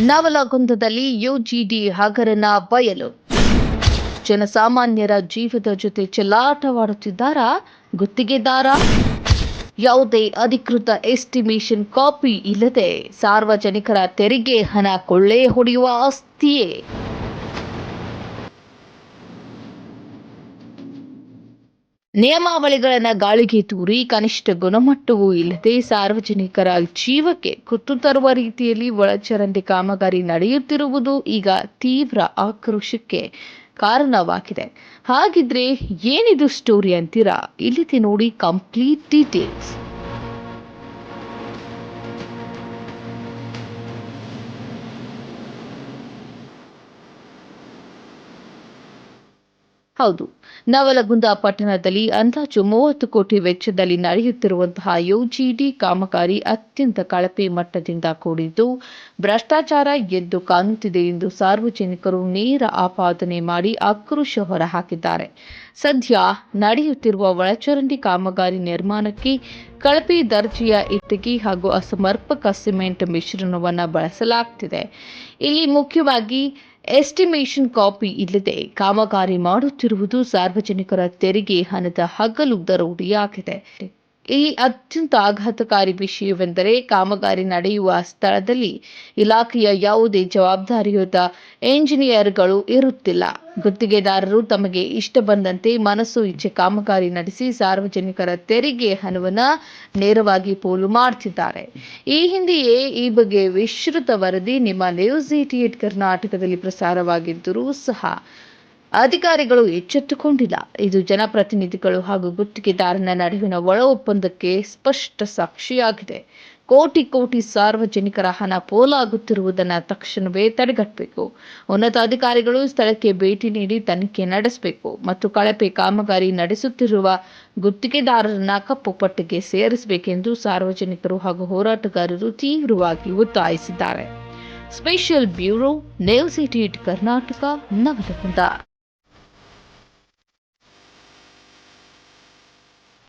ನವಲಗುಂದದಲ್ಲಿ UGD ಹಗರಣ ಬಯಲು. ಜನಸಾಮಾನ್ಯರ ಜೀವದ ಜೊತೆ ಚೆಲ್ಲಾಟವಾಡುತ್ತಿದ್ದಾರಾ ಗುತ್ತಿಗೆದಾರ? ಯಾವುದೇ ಅಧಿಕೃತ ಎಸ್ಟಿಮೇಷನ್ ಕಾಪಿ ಇಲ್ಲದೆ ಸಾರ್ವಜನಿಕರ ತೆರಿಗೆ ಹಣ ಕೊಳ್ಳೆ ಹೊಡೆಯುವ ಆಸ್ತಿಯೇ? ನಿಯಮಾವಳಿಗಳನ್ನು ಗಾಳಿಗೆ ತೂರಿ ಕನಿಷ್ಠ ಗುಣಮಟ್ಟವೂ ಇಲ್ಲದೆ ಸಾರ್ವಜನಿಕರ ಜೀವಕ್ಕೆ ಕುತ್ತು ತರುವ ರೀತಿಯಲ್ಲಿ ಒಳಚರಂಡಿ ಕಾಮಗಾರಿ ನಡೆಯುತ್ತಿರುವುದು ಈಗ ತೀವ್ರ ಆಕ್ರೋಶಕ್ಕೆ ಕಾರಣವಾಗಿದೆ. ಹಾಗಿದ್ರೆ ಏನಿದು ಸ್ಟೋರಿ ಅಂತೀರಾ? ಇಲ್ಲಿದೆ ನೋಡಿ ಕಂಪ್ಲೀಟ್ ಡೀಟೇಲ್ಸ್. ಹೌದು, ನವಲಗುಂದ ಪಟ್ಟಣದಲ್ಲಿ ಅಂದಾಜು 30 ಕೋಟಿ ವೆಚ್ಚದಲ್ಲಿ ನಡೆಯುತ್ತಿರುವಂತಹ ಯುಜಿಡಿ ಕಾಮಗಾರಿ ಅತ್ಯಂತ ಕಳಪೆ ಮಟ್ಟದಿಂದ ಕೂಡಿದ್ದು ಭ್ರಷ್ಟಾಚಾರ ಎದ್ದು ಕಾಣುತ್ತಿದೆ ಎಂದು ಸಾರ್ವಜನಿಕರು ನೇರ ಆಪಾದನೆ ಮಾಡಿ ಆಕ್ರೋಶ ಹೊರಹಾಕಿದ್ದಾರೆ. ಸದ್ಯ ನಡೆಯುತ್ತಿರುವ ಒಳಚರಂಡಿ ಕಾಮಗಾರಿ ನಿರ್ಮಾಣಕ್ಕೆ ಕಳಪೆ ದರ್ಜೆಯ ಇಟ್ಟಿಗೆ ಹಾಗೂ ಅಸಮರ್ಪಕ ಸಿಮೆಂಟ್ ಮಿಶ್ರಣವನ್ನು ಬಳಸಲಾಗುತ್ತಿದೆ. ಇಲ್ಲಿ ಮುಖ್ಯವಾಗಿ ಎಸ್ಟಿಮೇಷನ್ ಕಾಪಿ ಇಲ್ಲದೆ ಕಾಮಗಾರಿ ಮಾಡುತ್ತಿರುವುದು ಸಾರ್ವಜನಿಕರ ತೆರಿಗೆ ಹಣದ ಹಗಲು ದರೋಡೆಯಾಗಿದೆ. ಇಲ್ಲಿ ಅತ್ಯಂತ ಆಘಾತಕಾರಿ ವಿಷಯವೆಂದರೆ ಕಾಮಗಾರಿ ನಡೆಯುವ ಸ್ಥಳದಲ್ಲಿ ಇಲಾಖೆಯ ಯಾವುದೇ ಜವಾಬ್ದಾರಿಯುತ ಎಂಜಿನಿಯರ್ಗಳು ಇರುತ್ತಿಲ್ಲ. ಗುತ್ತಿಗೆದಾರರು ತಮಗೆ ಇಷ್ಟ ಬಂದಂತೆ ಮನಸ್ಸು ಇಚ್ಛೆ ಕಾಮಗಾರಿ ನಡೆಸಿ ಸಾರ್ವಜನಿಕರ ತೆರಿಗೆ ಹಣವನ್ನು ನೇರವಾಗಿ ಪೋಲು ಮಾಡುತ್ತಿದ್ದಾರೆ. ಈ ಹಿಂದೆಯೇ ಈ ಬಗ್ಗೆ ವಿಸ್ತೃತ ವರದಿ ನಿಮ್ಮ ನ್ಯೂಸ್ 88 ಕರ್ನಾಟಕದಲ್ಲಿ ಪ್ರಸಾರವಾಗಿದ್ದರೂ ಸಹ ಅಧಿಕಾರಿಗಳು ಎಚ್ಚೆತ್ತುಕೊಂಡಿಲ್ಲ. ಇದು ಜನಪ್ರತಿನಿಧಿಗಳು ಹಾಗೂ ಗುತ್ತಿಗೆದಾರನ ನಡುವಿನ ಒಳ ಒಪ್ಪಂದಕ್ಕೆ ಸ್ಪಷ್ಟ ಸಾಕ್ಷಿಯಾಗಿದೆ. ಕೋಟಿ ಸಾರ್ವಜನಿಕರ ಹಣ ಪೋಲಾಗುತ್ತಿರುವುದನ್ನು ತಕ್ಷಣವೇ ತಡೆಗಟ್ಟಬೇಕು. ಉನ್ನತ ಅಧಿಕಾರಿಗಳು ಸ್ಥಳಕ್ಕೆ ಭೇಟಿ ನೀಡಿ ತನಿಖೆ ನಡೆಸಬೇಕು ಮತ್ತು ಕಳಪೆ ಕಾಮಗಾರಿ ನಡೆಸುತ್ತಿರುವ ಗುತ್ತಿಗೆದಾರರನ್ನ ಕಪ್ಪು ಪಟ್ಟಿಗೆ ಸೇರಿಸಬೇಕೆಂದು ಸಾರ್ವಜನಿಕರು ಹಾಗೂ ಹೋರಾಟಗಾರರು ತೀವ್ರವಾಗಿ ಒತ್ತಾಯಿಸಿದ್ದಾರೆ. Special bureau news 88 Karnataka, Navalgund.